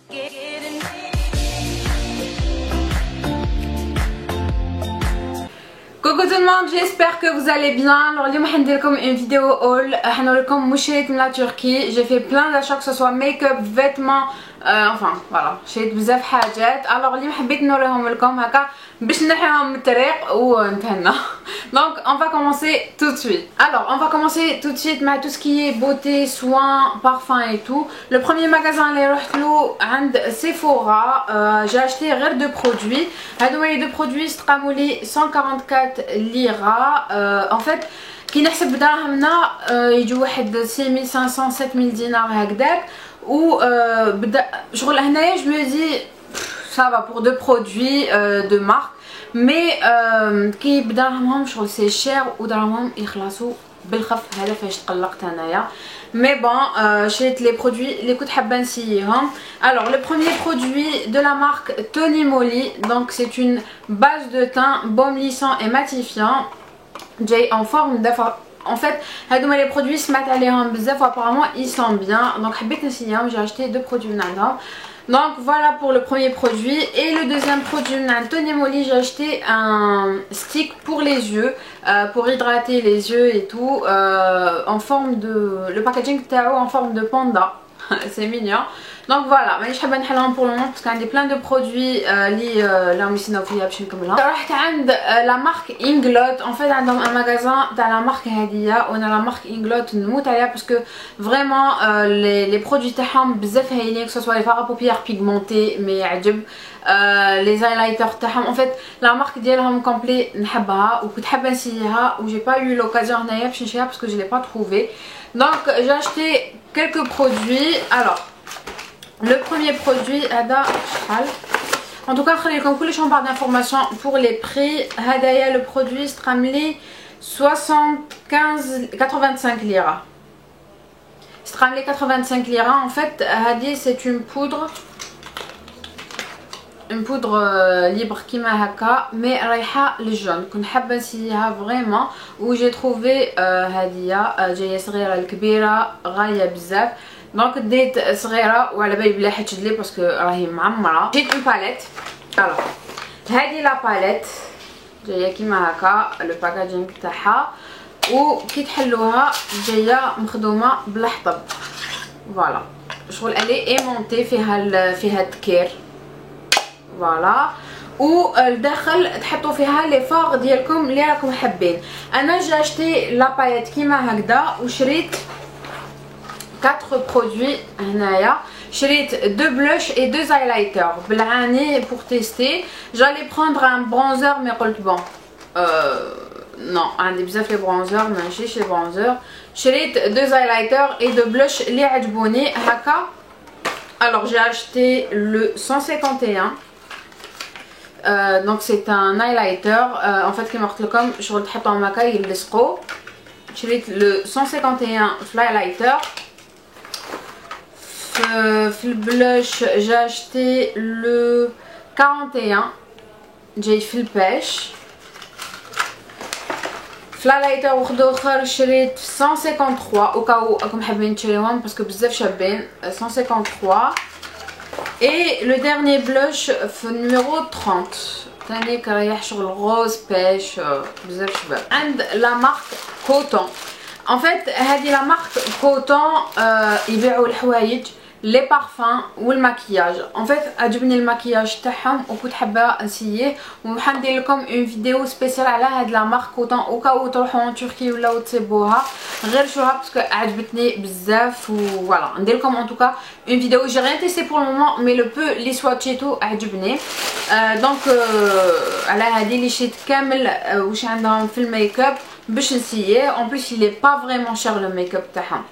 Coucou tout le monde, j'espère que vous allez bien. Alors اليوم حندير لكم une vidéo haul. حنوريكم واش شريت من لا تركي. J'ai fait plein d'achats que ce soit make-up, vêtements, enfin voilà, شريت بزاف حاجات. alors اليوم حبيت نوريهم لكم هكا باش نحيهم من الطريق ونتهنا. Donc on va commencer tout de suite. Alors on va commencer tout de suite avec tout ce qui est beauté, soins, parfum et tout. Le premier magasin اللي رحت له عند Sephora. J'ai acheté غير deux produits. هادو les deux produits استقاموا لي 144 ليرة. En fait كي نحسب بدراهمنا يجوا واحد 6500 7000 دينار هكذاك. و بدا شغل هنايا je me dis ça va pour deux produits de marque. مي كي بدراهمهم شغل سي شير ودراهمهم يخلصوا بالخف. هذا فاش تقلقت انايا. مي بون شريت لي برودوي اللي كنت حابه نسييهم. alors le premier produit de la marque Tony Moly, donc c'est une base de teint baume lissant et matifiant جاي en forme d'affaire. En fait هادوما les produits سمعت عليهم بزاف apparemment ils sont bien, donc حبيت نسييهم. j'ai acheté deux produits من عندهم. Donc voilà pour le premier produit. Et le deuxième produit de Tony Moly, j'ai acheté un stick pour les yeux, pour hydrater les yeux et tout, en forme de... le packaging Tao en forme de panda. C'est mignon. Donc voilà, مانيش حابه نحلهم pour le moment parce qu'il y a plein de produits اللي راهم يسناو فيا باش نكملهم. رحت عند لا مارك انجلوت. en fait عندهم un magasin تاع لا مارك هذيا وانا لا مارك انجلوت نموت عليها باسكو فريمون لي برودوي تاعهم بزاف هايلين. que ce soit les fards à paupières pigmentés mais يعجب les highlighters تاعهم. en fait لا مارك ديالهم كومبلي نحبها وكنت حابه نسيها و j'ai pas eu l'occasion هنايا باش نشريها parce que je l'ai pas trouvé. donc j'ai acheté quelques produits. alors le premier produit هذا شحال en tout cas نخلي لكم كلش en barre d'informations pour les prix. هذايا le produit استقام لي 85 ليرة. استقام لي 85 ليرة. en fait هذه c'est une poudre libre كيما هكا مي رايحه للجون. كنت حابه نسيها فريمون و جي trouvé هذه جايه صغيره الكبيره غايه بزاف. دونك ديت صغيره وعلى بالي بلا حتشد لي باسكو راهي معمره. جيت اون باليت. الوغ هذه لا باليت جايه كيما هكا لو باكاجينغ تاعها وكي تحلوها جايه مخدومه بالحطب. فوالا شغل الي ايمونتي فيها التكير. فوالا والداخل تحطوا فيها لي فاغ ديالكم اللي راكم حابين. انا جا اشتي لا باليت كيما هكذا وشريت 4 produits هنايا. شريت 2 blush et 2 highlighters بالعاني pour tester. j'allais prendre un bronzer mais قلت bon non عندي بزاف لي برونزر ما نشريش لي برونزر. شريت 2 highlighters et 2 blush اللي عجبوني هكا. alors j'ai acheté le 151. donc c'est un highlighter. en fait كيما قلت لكم شغل تحطوهم هكا يلصقوا. شريت le 151 في الهايلايتر. في البلوش j'ai acheté le 41 جاي في الباش. في الهايلايتر واحد اخر شريت 153 وكاو راكم حابين تشريوهم باسكو بزاف شابين. 153. et le dernier blush في numéro 30 ثاني كريح شغل غوز باش بزاف شباب. عند لا مارك كوتون. en fait هذه لا مارك كوتون يبيعوا الحوايج لي بارفان والماكياج. en fait عجبني الماكياج تاعهم وكنت حابه نسيه وحندير لكم اون فيديو سبيسيال على هاد لا مارك كوتون وكاو تروحوا تركي ولا تصيبوها غير شوها باسكو عجبتني بزاف. وفوالا ندير لكم en tout cas une vidéo. j'ai rien testé pour le moment mais le peu لي سواتشيتو عجبني. دونك على هذه اللي شريت كامل واش عندهم في الميك اب باش نسيه. en plus il est pas vraiment cher le make up تاعهم.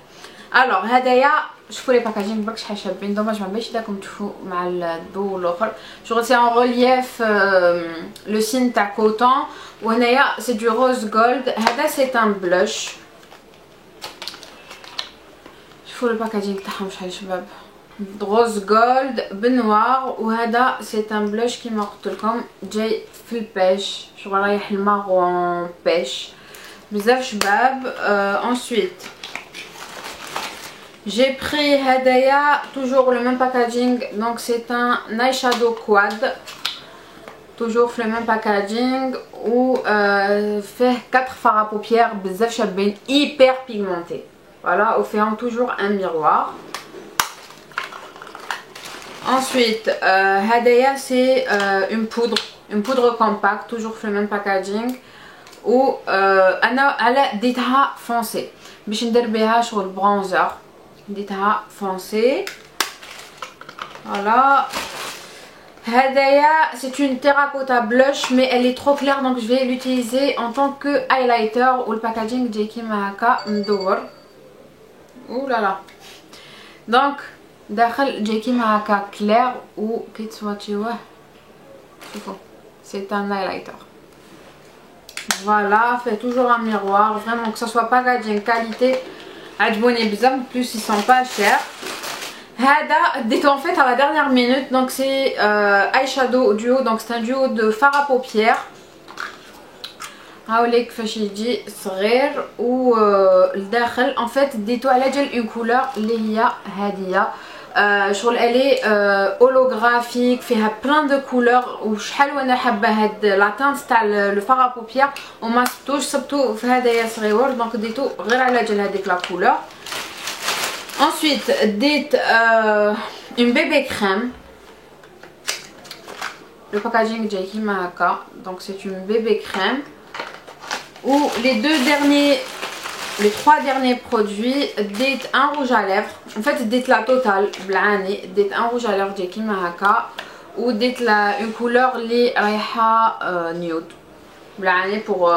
alors هدايا شوفوا لي باكاجينغ برك شحال شابين. دوماج ما بغيتش داكم تشوفوا مع الضو الاخر. شغل سي ان ريليف لو سين تاع كوتون. وهنايا سي دو روز جولد. هذا سي ان بلوش. شوفوا الباكاجينغ تاعهم شحال شباب. روز جولد بنوار. وهذا سي ان بلوش كيما قلت لكم جاي في البيش شغل رايح المارون بيش بزاف شباب. ensuite J'ai pris Hadaya, toujours le même packaging, donc c'est un eyeshadow quad, toujours le même packaging, où fait 4 fards à paupières bzaf chabin, hyper pigmentés. Voilà, offrant toujours un miroir. Ensuite, Hadaya, c'est une poudre compacte, toujours le même packaging, où elle a des teintes foncées. باش ندير بها شغل bronzer. ديتها foncé. Voilà. Hadaya, c'est une terracotta blush, mais elle est trop claire, donc je vais l'utiliser en tant que highlighter. Ou le packaging Jeki Mahaka Mdour. Ouh là là. Donc, dakhel Jeki Mahaka clair ou Kitswachiwa. C'est un highlighter. Voilà, fait toujours un miroir, vraiment que ce soit packaging qualité. عجبوني بزاف, en plus ils sont pas chers. هذا ديتو en fait à la dernière minute, donc c'est eyeshadow duo, donc c'est un duo de fard à paupières. هاوليك كيفاش يجي صغير والداخل en fait ديتو على جال une couleur اللي هي هاديه. شغل الي هولوغرافيك فيها بلان دو كولور وشحال وانا حابه هاد لاطانت تاع لو فار ا بوبيير وما صبتوش, صبتو في هدايا صغيور, دونك ديتو غير على جال هذيك لا كولور. انsuite ديت اون بيبي كريم, لو باكاجينغ جاي كيما هكا, دونك سي اون بيبي كريم. ou les trois derniers produits, ديت un rouge à lèvres, en fait ديت la totale بالعاني, ديت un rouge à lèvres جاي كيما هكا, وديت une couleur اللي رايحه نيود بالعاني pour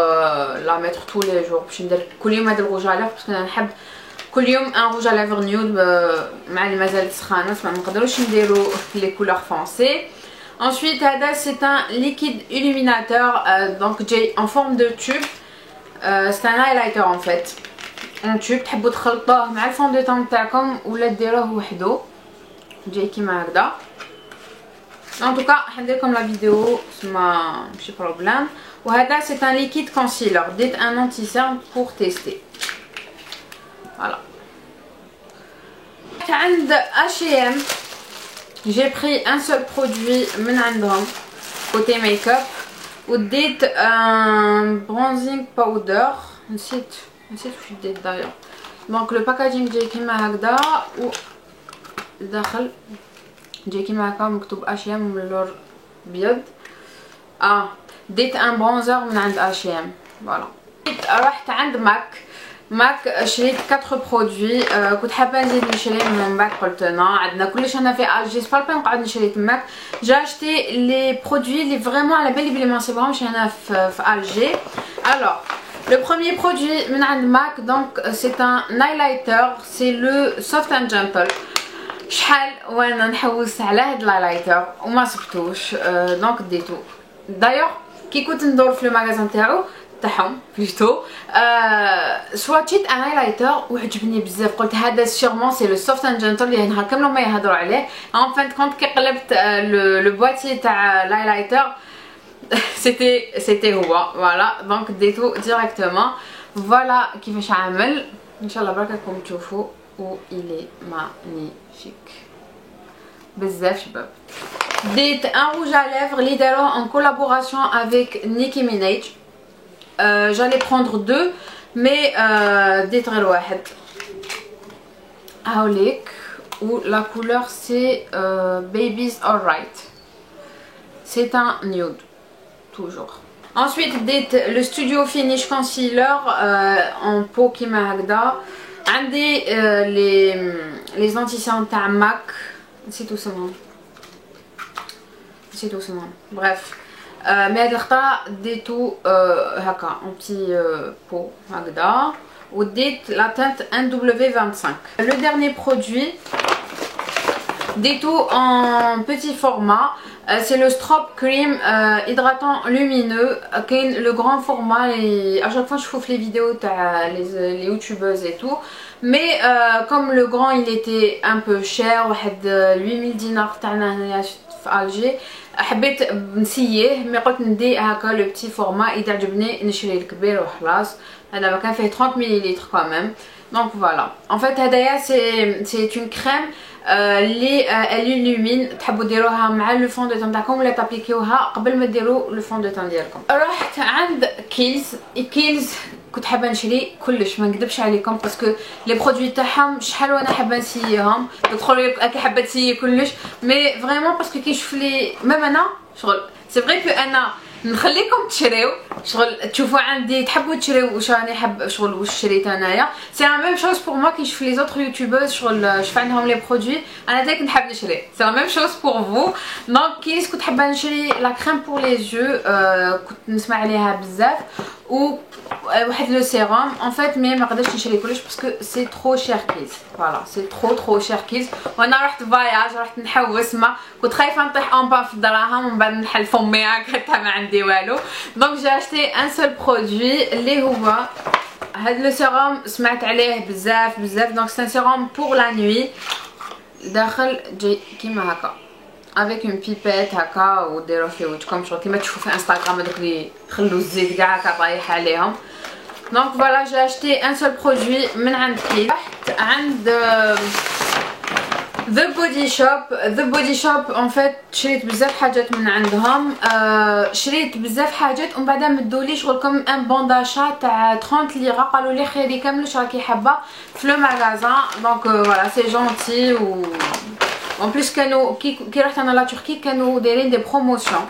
la mettre tous les jours, باش ندير كل يوم هذا الروج à lèvres parce que انا نحب كل يوم ان rouge à lèvres نيود مع اللي مازال سخانه, ما نقدروش نديرو les couleurs foncées. Ensuite هذا c'est un liquide illuminateur, donc جاي en forme de tube. C'est un highlighter en fait en tube, تحبوا تخلطوه مع الفون دو تون تاعكم ولا ديروه وحده, جاي كيما هكذا. en tout cas حندير لكم لا فيديو ما ماشي بروبليم. وهذا c'est un liquide concealer, ديت un anti-cerne pour tester. voilà. عند H&M j'ai pris un seul produit من عندهم côté make-up, وديت un bronzing powder, نسيت واش ديت داير. دونك لو باكاجينغ جاي كيما هكذا وداخل جاي كيما هكا مكتوب H&M من اللون ابيض. ديت ان برونزر من عند H&M. فوالا. رحت عند ماك شريت 4 برودوي, كنت حابه نزيد نشري من بعد قلت لا عندنا كلش هنا في الجي, سبا با نقعد نشري تماك. جا اشتي لي برودوي اللي فريمون على بالي بلي ما نصيبهمش هنا في الجي. الوغ le premier produit من عند ماك, donc c'est un highlighter, c'est le soft and gentle. شحال وانا نحوس على هاد الهايلايتر وما صبتوش, دونك ديتو دايوغ كي كنت ندور في المغازان تاعهم بلوتو سواتشيت ان هايلايتر وعجبني بزاف, قلت هذا سيغمون سي لو سوفت اند جنتل اللي نهار كامل ما يهضروا عليه. ان فان كونت كي قلبت لو بواتي تاع الهايلايتر سيتي هو. فوالا دونك ديتو ديريكتومون. فوالا كيفاش عامل, ان شاء الله برك راكم تشوفوا و الي مانيفيك بزاف شباب. ديت ان روج à lèvres اللي داروه en collaboration avec Nicki Minaj. J'allais prendre deux, mais ديت غير واحد. هاوليك, ou la couleur c'est Baby's Alright. C'est un nude toujours. Ensuite ديت le Studio Finish Concealer en peau كيما هكذا. عندي les anti-cernes تاع ماك, نسيتو اسمهم, bref. مي هاد الخطره ديتو هكا اون بتي بو هكذا, وديت لا تانت NW25. لو ديرني برودوي ديتو ان بيتي فورما, c'est le Strobe Cream hydratant lumineux. كاين لو غران فورما اللي à chaque fois je trouve les vidéos تاع les youtubeuses et tout, mais comme le grand il était un peu cher, واحد 8000 دينار تاعنا هنايا في الجي, حبيت نسيه, مي قلت ندي هكا لو بتي فورما, اذا عجبني نشري الكبير وخلاص. هذا ما كان فيه 30 مليلتر كمان. Donc voilà, en fait هدايا c'est une crème اللي elle illumine. تحبوا ديروها مع لو فون دو تان تاعكم ولا تابليكيوها قبل ما ديروا لو فون دو تان ديالكم. رحت عند كيلز كنت حابه نشري كلش، ما نكذبش عليكم باسكو لي برودوي تاعهم شحال وانا حابه نسييهم. تدخلوا راكي حابه تسيي كلش مي فريمون باسكو كي نشوف لي ميم انا شغل سي فري كو انا نخليكم تشريو شغل تشوفوا عندي تحبوا تشريو واش راني حاب شغل واش شريت انايا. سي لا ميم شوز بور موا كي نشوف لي زوتر يوتيوبرز شغل شوف عندهم لي برودوي انا داك نحب نشري. سي لا ميم شوز بور فو. دونك كيس كنت حابه نشري لا كريم بور لي يو كنت نسمع عليها بزاف و واحد لو سيروم ان فيت مي ما قدرتش نشري كلش باسكو سي ترو شير كيز. فوالا سي ترو شير كيز. وانا رحت فواياج رحت نحوس ما كنت خايفه نطيح اون با في الدراهم ومن بعد نحل فمي هكا ما عندي والو. دونك جي اشتي ان سول برودوي اللي هو هاد لو سيروم سمعت عليه بزاف. دونك سي ان سيروم بور لا نوي داخل جاي كيما هكا avec une pipette هكا وديروا فيه وجهكم شغل كيما تشوفوا في انستغرام هذوك اللي يخلوا الزيت كاع هكا طايح عليهم. دونك فوالا جي اشتي ان سول برودوي من عند كيل. رحت عند ذا بودي شوب ان فيت شريت بزاف حاجات من عندهم. شريت بزاف حاجات ومن بعد مدولي شغل كوم ان بون داشا تاع 30 ليره قالوا لي خيري كامل واش راكي حابه في لو ماغازان. دونك فوالا سي جونتي و en plus كانوا كي رحت انا لا تركي كانوا دايرين دي بروموسيون.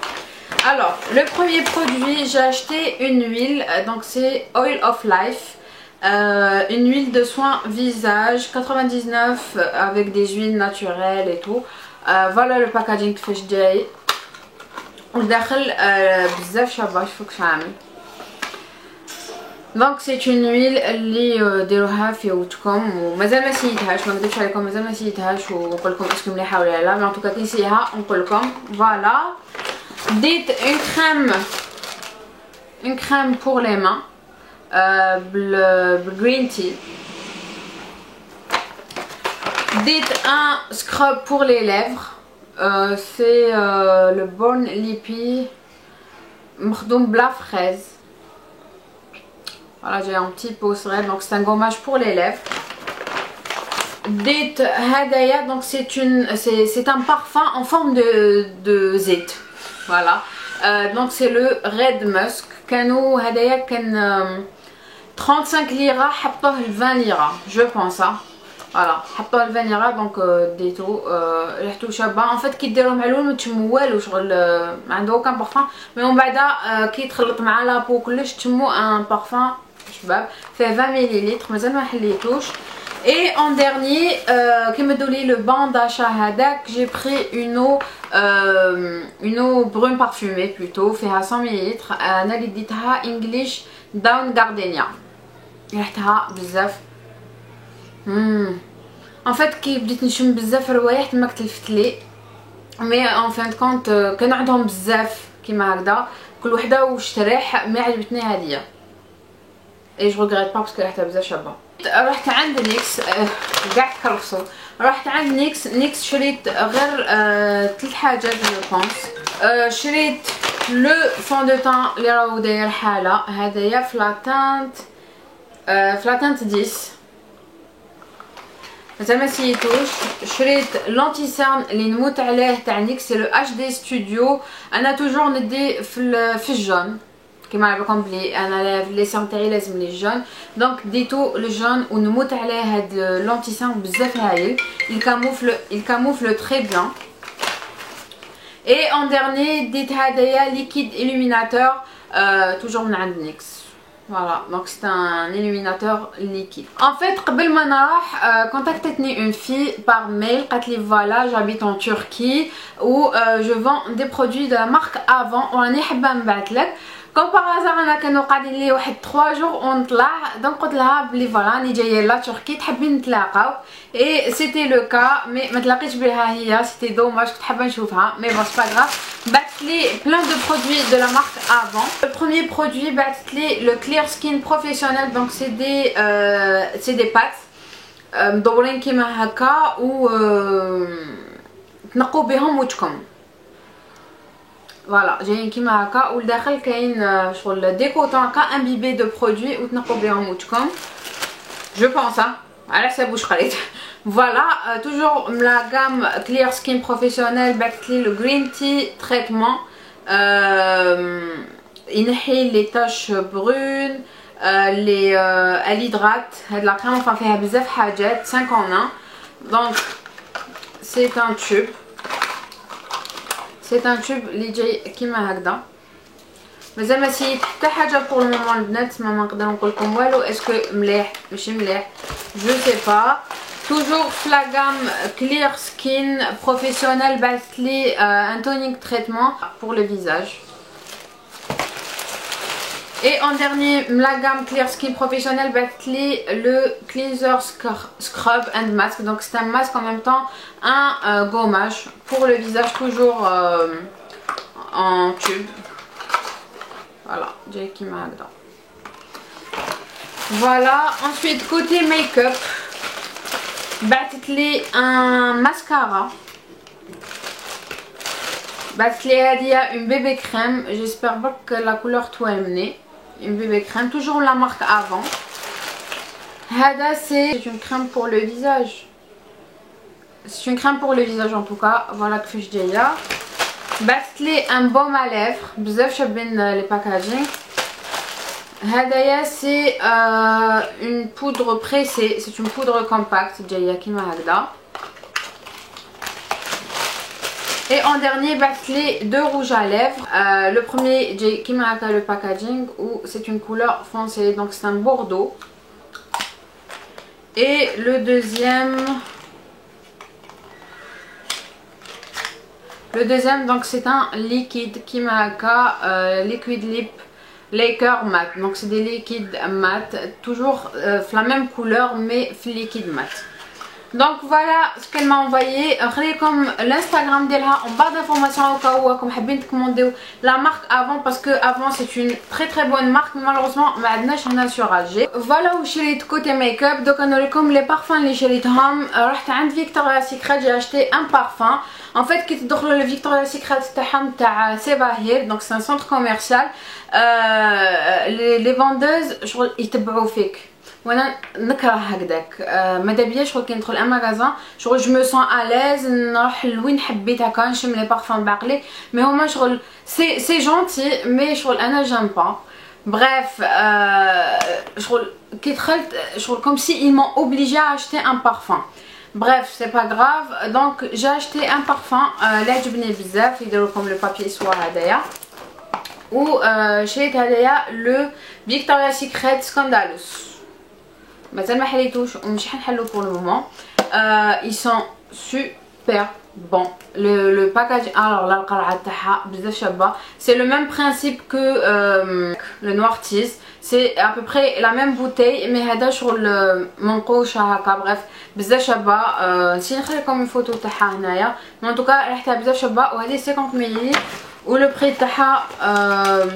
Alors le premier produit j'ai acheté une huile donc c'est Oil of Life, une huile de soin visage 99 avec des huiles naturelles et tout. Voilà le packaging كيفاش جاي وداخل بزاف شابه شوفوا كيفاش عامل. دونك سي اون ويل اللي ديروها في وجهكم ومازال ما سيتهاش ما نكذبش عليكم مازال ما سيتهاش ونقول لكم اسكو مليحه ولا لا مي ان توكا كي نسيها نقول لكم. فوالا ديت اون كريم بور لي مان بالجرين تي. ديت ان سكراب بور لي ليفر سي لو بورن ليبي مخدوم بلا فريز. Voilà, j'ai un petit pot serré, donc c'est un gommage pour les lèvres. Dit Hadaya, donc c'est un parfum en forme de zit. Voilà, donc c'est le Red Musk. Kanou Hadaya kan 35 lira, حطوه 20 lira, je pense. Hein. Voilà, حطوه 20 lira, donc ديتو ريحتو شابه. En fait كي ديروه مع اللون ما تشمو والو شغل ما عنده aucun parfum. Mais من بعد كي يتخلط مع لابو كلش تشمو un parfum شباب فيه 20 مليلتر مازال ما حليتوش. Et en dernier كيما دولي لو بون داشا هذاك جي بري une eau brune parfumée plutôt فيها 100 مليلتر. انا اللي ديتها انجليش داون غاردينيا ريحتها بزاف. ان فيت كي بديت نشم بزاف روايح تما تلفت لي مي ان فين كونت كانوا عندهم بزاف كيما هكذا كل وحده واش تريح مي عجبتني هذه اي جو ريغريت با باسكو ريحتها بزاف شابه. رحت عند نيكس كاع تكرفصوا. رحت عند نيكس شريت غير 3 حاجات جو بونس. شريت لو فون دو تان اللي راهو داير حاله هذايا فلاتانت 10 مازال ما سيتوش. شريت لونتي سيرن اللي نموت عليه تاع نيكس سي لو اش دي ستوديو. انا توجور ندي في الجون كيما عرفكم بلي انا لي سيرم تاعي لازم لي جون. دونك ديتو لو جون ونموت عليه هاد لونتي سيرم بزاف هايل. il camoufle très bien. Et en dernier ديت هدايا ليكيد illuminateur toujours من عند نيكس. Voilà, donc c'est un illuminateur liquide. En fait, قبل ما نروح contactez une fille par mail قالت لي voilà j'habite en Turquie où je vends des produits de la marque Avant وراني حابه نبعث لك. كوم باغازار انا كانوا قاعدين لي واحد 3 جور ونطلع دونك قلت لها بلي فوالا راني جايه لا تركي تحبين نتلاقاو اي سيتي لو كا مي ما تلاقيتش بها هي سيتي دوماج كنت حابه نشوفها مي بون سي با غراف. بعثت لي بلان دو برودوي دو لا مارك افون. لو بروميير برودوي بعثت لي لو كلير سكين بروفيسيونيل دونك سي دي بات مدورين كيما هكا و تنقوا بهم وجهكم. فوالا جايين كيما هكا والداخل كاين شغل دي كوطون هكا امبيبي دو برودوي وتنقوا بهم وجهكم. je pense hein. على حسب واش قريت. Voilà, toujours la gamme Clear Skin Professionnel Bactli le Green Tea traitement. ينحي les taches brunes, elle hydrate. هاد la crème enfin فيها بزاف حاجات 5 en 1. Donc c'est un tube. C'est un tube اللي جاي كيما هكذا. مازال ما سيت حتى حاجه بور المومون البنات، ما نقدر نقول لكم والو. اسكو مليح ماشي مليح جو سي با. toujours la gamme Clear Skin Professionnel Bactli un tonic traitement pour le visage. Et en dernier, la gamme Clear Skin Professionnel Bactli le Cleanser Scrub and Mask. Donc c'est un masque en même temps un gommage pour le visage, toujours en tube. Voilà, Jackie Magda. Voilà, ensuite côté make-up, Bactli un mascara. Bactli a une bébé crème, j'espère pas que la couleur toi aimée. Une bébé crème, toujours la marque avant. Hada c'est une crème pour le visage. C'est une crème pour le visage en tout cas, voilà que je dis là. Bactli un baume à lèvres, بزاف شابين les packaging. هدايا c'est une poudre pressée, c'est une poudre compacte جايه كيما هكذا. Et en dernier, Bactli deux rouges à lèvres. Le premier جاي كيما هكا le packaging où c'est une couleur foncée, donc c'est un bordeaux. Et le deuxième donc c'est un liquide Kimahaka liquid lip lacquer mat. Donc c'est des liquides mat, toujours la même couleur mais liquide mat. Donc voilà ce qu'elle m'a envoyé. Comme l'Instagram d'Elha en barre d'informations au cas où comme حابين commander la marque avant, parce que avant c'est une très très bonne marque mais malheureusement ما عندناش هنا sur Alger. Voilà où شريت côté make-up. Donc نوريكم les parfums اللي شريتهم. رحت عند Victoria's Secret, j'ai acheté un parfum. En fait كي تدخلوا le Victoria's Secret تاعهم تاع سيباهير، donc c'est un centre commercial. Les vendeuses شغل يتبعوا فيك وانا نكره هكذاك. ماذا بيا شغل كي ندخل ان ماغازان شغل جو مو سون اليز نروح لوين حبيت هكا نشم لي بارفان باقلي، مي هما شغل سي جونتي مي شغل انا جام با. Bref, شغل كي دخلت شغل comme si ils m'ont obligé à acheter un parfum. Bref, c'est pas grave. Donc j'ai acheté un parfum اللي عجبني بزاف، يديروا لكم لو بابي سوا هدايا. و شريت هدايا لو Victoria's Secret Scandalous. مازال ما حليتوش ومش حنحلو pour le moment. Ils sont super bons. Le package, alors là القرعه تاعها بزاف شابه. C'est le même principe que le Noirtiz. C'est à peu près la même bouteille mais هذا شغل منقوشه هكا. Bref بزاف شابه. نسيت نخلي لكم الفوتو تاعها هنايا. Mais en tout cas ريحتها بزاف شابه وهذه 50 ملل ولو بري تاعها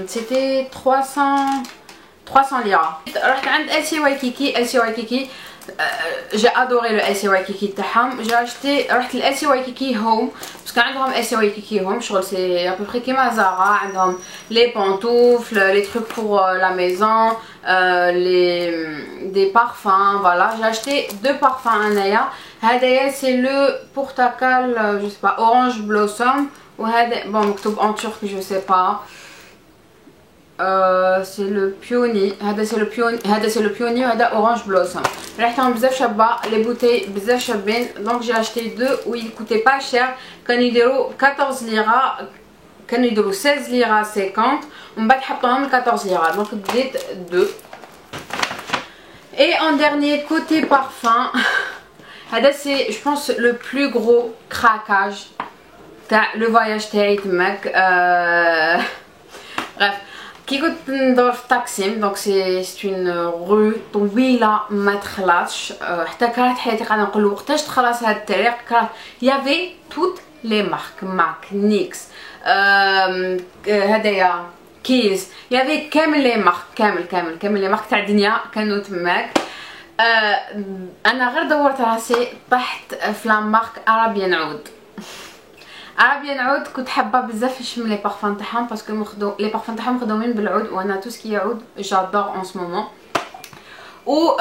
c'était 300 lira. رحت عند LC Waikiki. J'ai adoré le LC Waikiki تاعهم. J'ai acheté رحت ل LC Waikiki Home parce que عندهم LC Waikiki Home شغل c'est à peu près كيما Zara. عندهم les pantoufles, les trucs pour la maison, des parfums. Voilà, j'ai acheté deux parfums هنايا. هذايا c'est le portakal, je sais pas, orange blossom. وهذا bon مكتوب en turc je sais pas. c'est le pionnier. هذا c'est le pionnier وهذا orange blossom. ريحتهم بزاف شابه. les bouteilles بزاف شابين. donc j'ai acheté deux où ils coûtaient pas cher. كانوا يديروا 14 ليره، كانوا يديروا 16 ليره 50 ومن بعد حطوهم 14 ليره. donc بديت deux. Et en dernier côté parfum, هذا c'est je pense le plus gros craquage تاع le voyage تاعي تماك. bref كي كنت ندور في تاكسيم دونك سي اون رو طويله ما تخلصش. حتى كرهت حياتي قاعده نقول وقتاش تخلص هذا الطريق. كرهت يافي توت لي مارك نيكس هدايا كيز يافي كامل لي مارك كامل لي مارك تاع الدنيا كانوا تماك. انا غير دورت راسي طحت في لا مارك عربيان عود. كنت حابه بزاف نشم لي بارفان تاعهم باسكو لي بارفان تاعهم مخدومين بالعود وانا تو سكي عود جادور اون سو مومون. و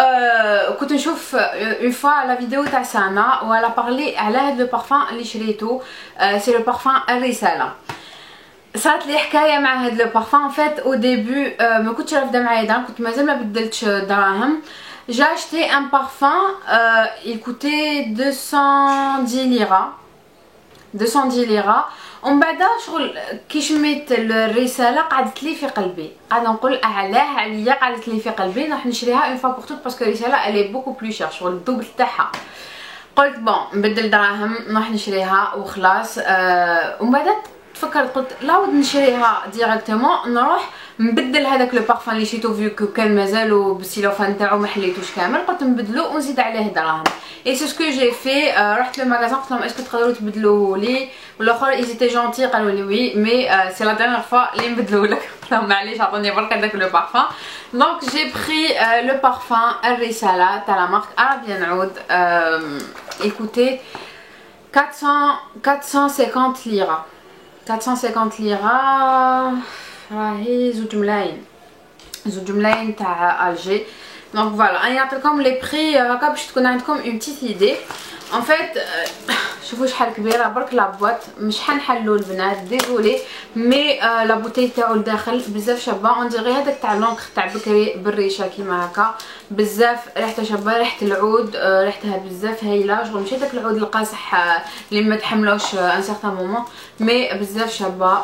كنت نشوف اون فوا لا فيديو تاع سانا ولا بارلي على هذا لو بارفان اللي شريته. سي لو بارفان الرساله. صارت لي حكايه مع هذا لو بارفان. ان فيت او ديبي ما كنتش رافده معايا دراهم، كنت مازال ما بدلتش دراهم. J'ai acheté un parfum, il coûtait 210 lira. 210 lira. ومن بعد شغل كي شميت الرساله قعدت لي في قلبي، قاعده نقول علاه عليا قعدت لي في قلبي نروح نشريها اون فوا بور توت باسكو الرساله الي بوكو بلو شير شغل الدوبل تاعها. قلت بون نبدل دراهم نروح نشريها وخلاص. ومن بعد تفكرت قلت لاود نشريها ديريكتومون نروح نبدل هذاك لو بارفان اللي شريتو فيو كان مازالو بالسيلوفان تاعو ما حليتوش كامل، قلت نبدلو ونزيد عليه دراهم. اي سي سكو جي في. رحت لو ماغازان قلت لهم اسكو تقدروا تبدلوه لي، والاخر ايزيتي جونتي قالوا لي وي مي سي لا ديرنيير فوا اللي نبدلوه لك. قلت لهم معليش عطوني برك هذاك لو بارفان. دونك جي بري لو بارفان الرساله تاع لا مارك ارابيان عود. ايكوتي 450 ليره. 450 ليره راهي زوج ملاين تاع الجي. دونك فوالا انا نعطيكم لي بري هكا باش تكون عندكم اون بتيت ايدي. ان فيت شوفوا شحال كبيره برك لا بواط، مش حنحلو البنات ديزولي مي لا بوتي تاعو لداخل بزاف شابه. اون ديغي هذاك تاع لونك تاع بكري بالريشه كيما هكا بزاف ريحتها شابه. ريحه العود ريحتها بزاف هايله شغل ماشي داك العود القاصح اللي ما تحملوش ان سيغتان مومون مي بزاف شابه.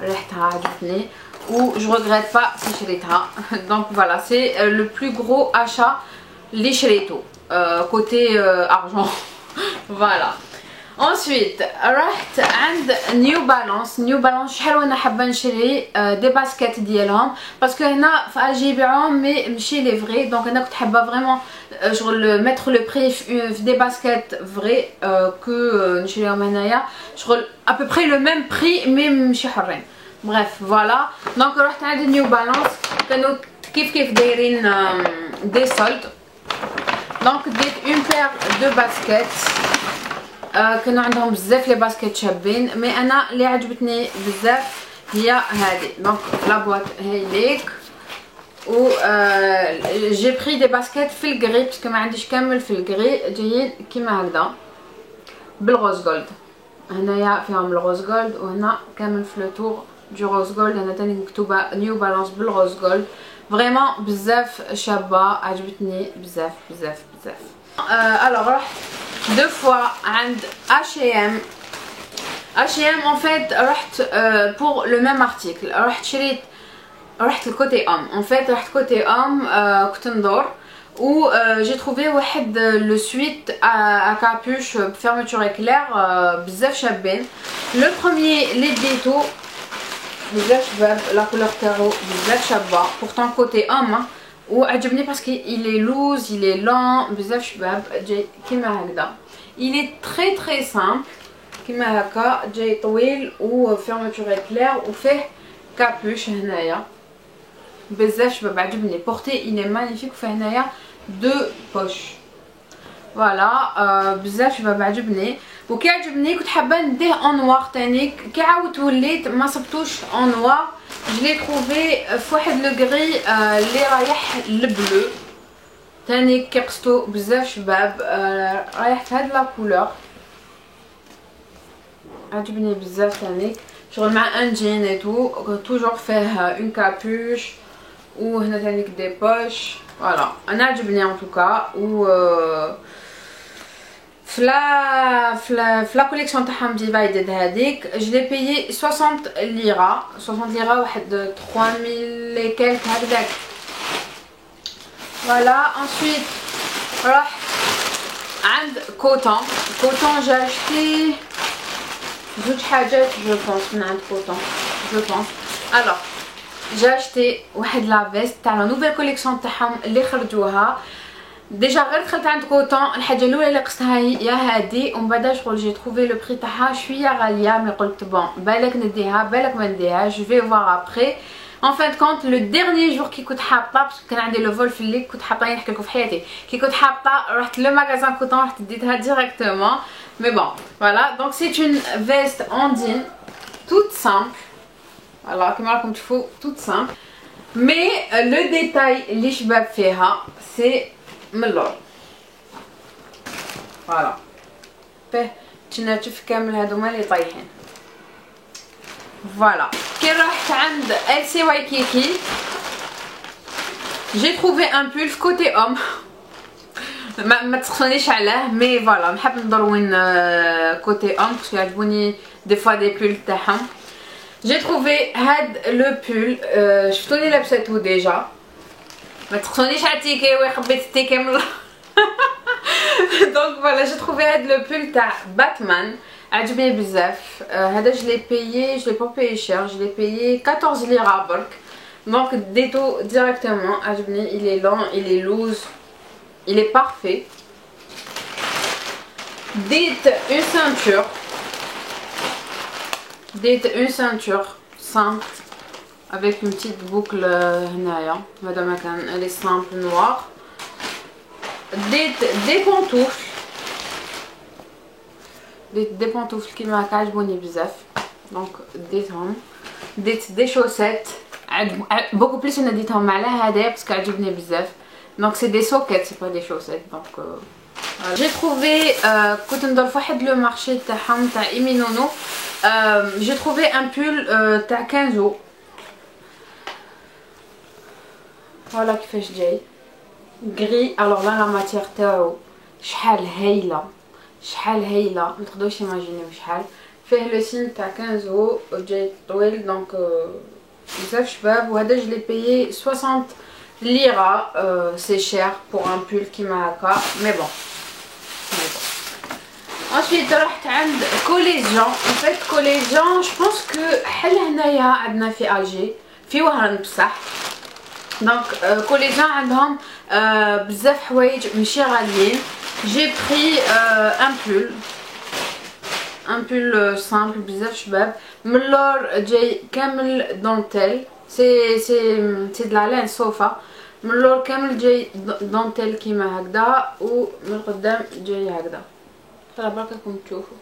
ريحتها عجبتني و je regrette pas si شريتها. donc voilà c'est le plus gros achat اللي شريته côté argent. voilà. ensuite رحت عند نيو بالانس. شحال وانا حابه نشري دي باسكيت ديالهم باسكو هنا في الجي يبيعوهم مي ماشي لي فري. دونك انا كنت حابه فريمون شغل ميتر لو بري في دي باسكيت فري كو نشريهم هنايا شغل ابوبري لو ميم بري مي ماشي حرين. بريف فوالا. دونك رحت عند نيو بالانس كانوا كيف دايرين دي سولد. دونك ديت اون بير دو باسكيت. كانوا عندهم بزاف لي باسكيت شابين مي انا اللي عجبتني بزاف هي هذه. دونك لا بواط هاي ليك و جي بري دي باسكيت في الكري باسكو ما عنديش كامل في الكري جايين كيما هكذا بالغوز جولد. هنايا فيهم الغوز جولد وهنا كامل في لو تور دو روز جولد. هنا تاني مكتوبه نيو بالانس بالروز جولد. فريمون بزاف شابه عجبتني بزاف. الوغ رحت دو فوا عند H&M. en fait رحت pour le même article. رحت الكوتي en fait رحت كوتي كنت ندور و j'ai trouvé واحد لو سويت à capuche fermeture éclair بزاف شابين. لو بروميير اللي ديتو بزاف شباب لا كولور تاعو بزاف شابه pourtant كوتي وعجبني باسكو il est loose il est lent بزاف شباب. جاي كيما هكذا il est très simple كيما هكا جاي طويل و fermeture éclair وفيه كابوش هنايا بزاف شباب عجبني. بورتي il est magnifique وفيه هنايا دو بوش. فوالا بزاف شباب عجبني. وكي عجبني كنت حابه نديه اون نوار تاني كي عاودت وليت ما صبتوش اون نوار. جلي تروفي فواحد لو غري اللي رايح لبلو تاني كي قصتو بزاف شباب. رايح في هاد لا كولور عجبني بزاف تاني شغل مع ان جين اي تو توجور فيه اون كابوش وهنا تاني دي بوش. فوالا انا عجبني ان توكا. و فلا كوليكسيون تاعهم ديفايدد هذيك جو لي بايي 60 ليره. 60 ليره واحد 3000 اي كالك هكذاك. فوالا انسويت رحت عند كوتون. جا اشتي زوج حاجات جو بونس من عند كوتون جو بونس. الوغ جا اشتي واحد لا فيست تاع لا نوفيل كوليكسيون تاعهم اللي خرجوها. ديجا غير دخلت عند كوتون الحاجه الاولى اللي قصتها هي هادي ومن بعد شغل جي تروفي لو بري تاعها شويه غاليه مي قلت بون بالك نديها بالك ما نديهاش جو في فوار ابري. ان فان كونت لو ديرني جور كي كنت حاطه باسكو كان عندي لو فول في الليل كنت حاطه نحكي لكم في حياتي كي كنت حاطه رحت لو ماغازان كوتون رحت ديتها ديريكتومون مي بون فوالا. دونك سي اون فيست اندين توت سامبل. فوالا كيما راكم تشوفوا توت سامبل مي لو ديتاي اللي شباب فيها سي من اللور. فوالا فيه تناتف كامل هادوما اللي طايحين. فوالا كي رحت عند LC Waikiki j'ai trouvé un pull côté homme. ما تسخنيش عليه مي فوالا نحب ندروين كوتي ام باسكو يعجبوني دي فوا دي بول تاعهم. جي تروفي هاد لو بول شفتوني لابساتو ديجا. ما تسخنيش على التيكي وي خبيت التيكي من دونك فوالا جي تروفي هاد لو بول تاع باتمان عجبني بزاف. هذا جو لي بايي جو لي با بايي شير جو لي بايي 14 ليره برك. دونك ديتو ديريكتومون عجبني. il est long il est loose il est parfait. Dites une ceinture simple avec une petite boucle هنايا. هذا مكان elle est simple noire. Dites des pantoufles كيما هكا عجبوني بزاف. دونك ديتهم. ديت دي شوسيت beaucoup plus انا ديتهم على هذا باسكو عجبني بزاف. Donc c'est des sockets, c'est pas des chaussettes. Donc voilà. J'ai trouvé كنت ندور في واحد لو مارشي تاعهم تاع إيمينونو. J'ai trouvé un pull تاع كنزو. فوالا كيفاش جاي غري. الوغ لا لا ماتير تاعو شحال هايله شحال هايله ما تقدروش ايماجينيو شحال. فيه لو سين تاع كنزو جاي طويل دونك بزاف شباب. وهذا جو لي بايي 60 lira. C'est cher pour un pull qui m'a haka mais bon. Ensuite رحت عند كوليجيون. en fait كوليجيون je pense que حل هنايا عندنا في الجي في وهران بصح. دونك كوليجيون عندهم بزاف حوايج ماشي غاليين. j'ai pris un pull simple بزاف شباب. من اللور جاي كامل دونتيل. سي de la laine صوفة. من اللور كامل جاي دونتيل كيما هكذا ومن القدام جاي هكذا. خلي بالكم تشوفوا.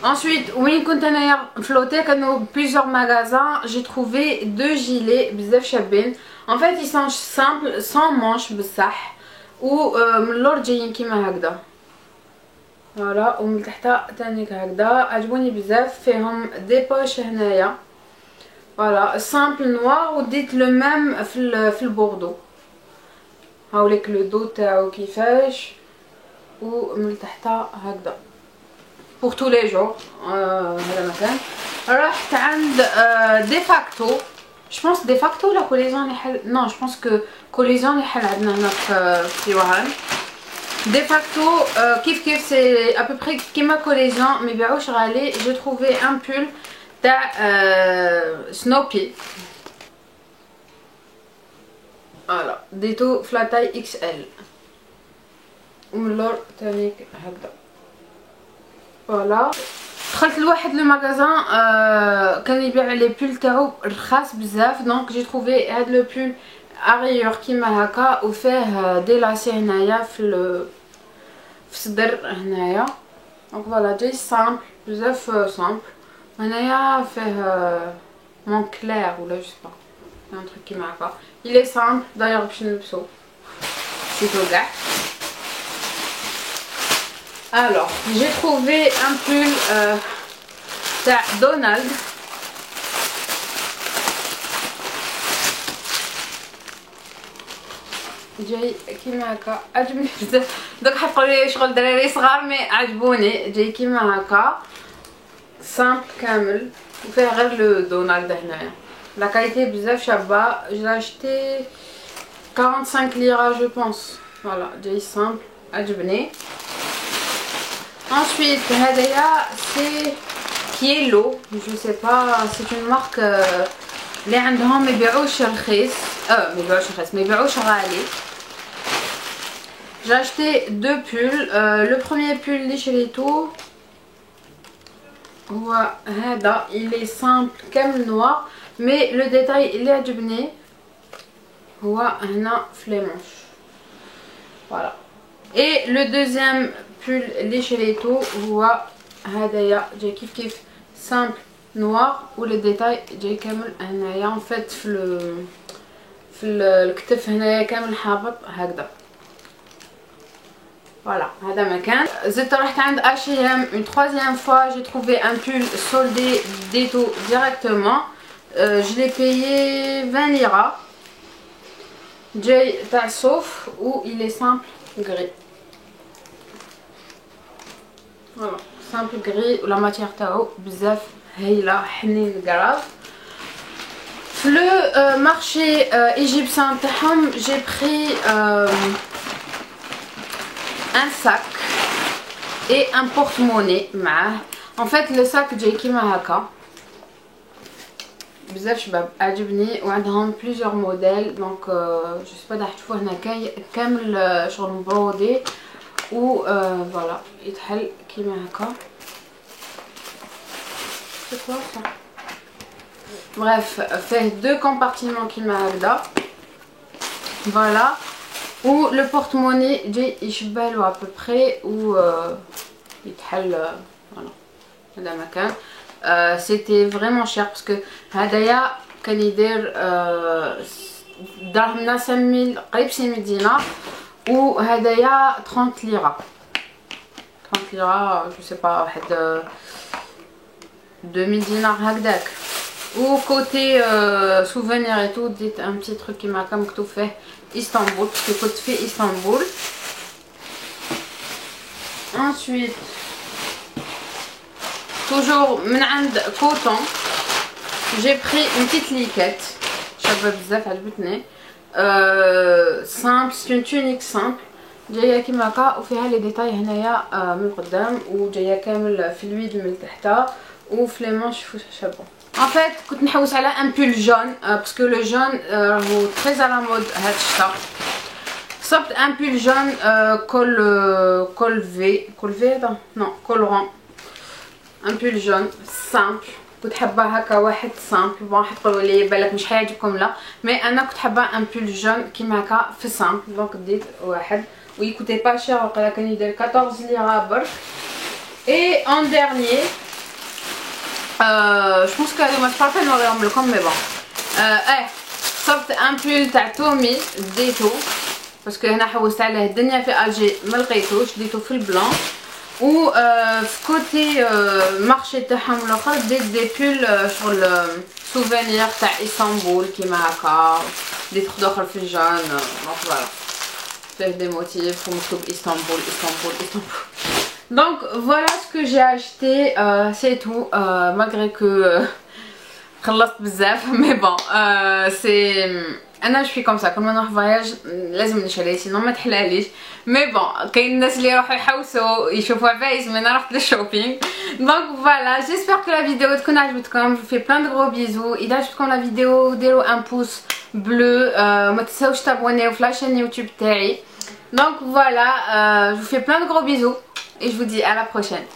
ensuite وين كنت انايا فلوتي كانوا plusieurs magasins. j'ai trouvé deux gilets بزاف شابين. en fait ils sont simples sans manches بصح ومن اللور جايين كيما هكذا. فوالا ومن تحت تانيك هكذا عجبوني بزاف. فيهم دي بوش هنايا. فوالا سامبل نوار وديت لو ميم في البوردو. هاوليك لو دو تاعو كيفاش ومن تحت هكذا بور تو لي جور. هذا مكان. رحت عند دي فاكتو. جو بونس دي فاكتو ولا كوليزيون اللي حل نو جو بونس كو كوليزيون اللي حل عندنا هنا في وهران. دي فاكتو كيف سي ابوبري كيما كوليزيون ما يبيعوش غالي. جي تروفي ان بول تاع سنوبي. فوالا ديتو في لا تاي اكس ال ومن اللور تانيك هكذا. فوالا دخلت لواحد لو ماغازان كان يبيع لي بول تاعو رخاص بزاف. دونك جي تروفي هاد لو بول اريور كيما هكا وفيه دي لاسي هنايا في الصدر هنايا. دونك فوالا جاي سامبل بزاف سامبل. هنايا فيه مون كلير ولا جو سبا un truc كيما هكا. il est simple d'ailleurs باش نلبسو سيتو كاع. alors j'ai trouvé un pull تاع دونالد. جاي كيما هكا عجبني بزاف. دوك حتقولوا لي شغل دراري صغار مي عجبوني. جاي كيما هكا سامبل كامل وفيه غير لو دونالد هنايا. لا كاليتي بزاف شابه. j'ai acheté 45 lira je pense. فوالا جاي سامبل عجبني. ensuite هذايا سي كيلو جو سي با سي اون مارك اللي عندهم ما يبيعوش رخيص. ما يبيعوش رخيص ما يبيعوش غالي. j'ai acheté deux pulls. le premier pull اللي شريته هو هذا. il est simple كامل نوار مي لو ديتاي اللي عجبني هو هنا في لي مونش. فوالا اي لو دوزيام بول اللي شريته هو هذايا جاي كيف سامبل نوار ولو ديتاي جاي كامل هنايا. en fait في في الكتف هنايا كامل حابط هكذا. Voilà, هذا مكان. زدت رحت عند H&M une troisième fois, j'ai trouvé un pull soldé d'Eto directement. Je l'ai payé 20 lira. جاي تاع صوف و il est simple gris. Voilà, simple gris و la matière تاعو بزاف هايله حنين كراف. في le marché égyptien تاعهم j'ai pris un sac et un porte-monnaie معاه. En fait le sac جاي كيما هكا بزاف شباب عجبني وعندهم plusieurs modèles donc je sais pas راح تشوفوا هنا كامل شغل مبرودي و فوالا يتحل كيما هكا. C'est quoi ça? Bref, fait deux compartiments كيما هكذا. Voilà. Ou le porte-monnaie جاي يشبهلو à peu près و يتحل. Voilà. هذا مكان. C'était vraiment cher parce que هدايا كان يدير دراهمنا 5000 قريب 6000 دينار وهدايا 30 ليرة. 30 ليرة je sais pas واحد 2000 دينار هكذاك. و côté souvenir et tout ديت un petit truc كيما هكا مكتوب فيه اسطنبول parce que كنت في اسطنبول. Ensuite toujours من عند كوتون j'ai pris une petite liquette شابه بزاف عجبتني. simple c'est une tunique simple جايه كيما هكا وفيها لي ديتاي هنايا من القدام وجايه كامل في الويد من تحتها وفي لي مانش شابه. En fait كنت نحوس على un pull jaune parce que le jaune راهو très à la mode هاد الشتا. صبت un pull jaune col V هذا non col rond. Un pull jaune simple كنت حابه هكا واحد سامبل. بون حتقولوا لي بالك مش حيعجبكم لا مي انا كنت حابه ان بول جون كيما هكا في سامبل دونك ديت واحد ويكوتي با شير وقيلا كان يدير 14 ليره برك. اي ان ديرنيي جو بونس كو هادو ما تعرفين نوريهم لكم مي بون صبت ان بول تاع تومي ديتو باسكو هنا حوست عليه الدنيا في الجي ما لقيتوش ديتو في البلان. و في كوتي مارشي تاعهم الاخر ديت دي بول شغل سوفينير تاع اسطنبول كيما هكا ديت اخر في الجان دونك فوالا فيه دي موتيف ومكتوب اسطنبول اسطنبول اسطنبول. Donc voilà ce que j'ai acheté, c'est tout, malgré que خلصت بزاف mais bon c'est انا جو في كوم سا كل ما نروح فواياج لازم نشري سينو ما تحلاليش مي بون كاين الناس اللي يروحوا يحوسوا يشوفوا فايز من انا رحت للشوبينغ. دونك فوالا جيسبر كو لا فيديو تكون عجبتكم. في بلان دو غرو بيزو. اذا عجبتكم لا فيديو ديروا ان بوس بلو ما تنساوش تابونيو في لاشين يوتيوب تاعي. دونك فوالا جو في بلان دو غرو بيزو et je vous dis à la prochaine.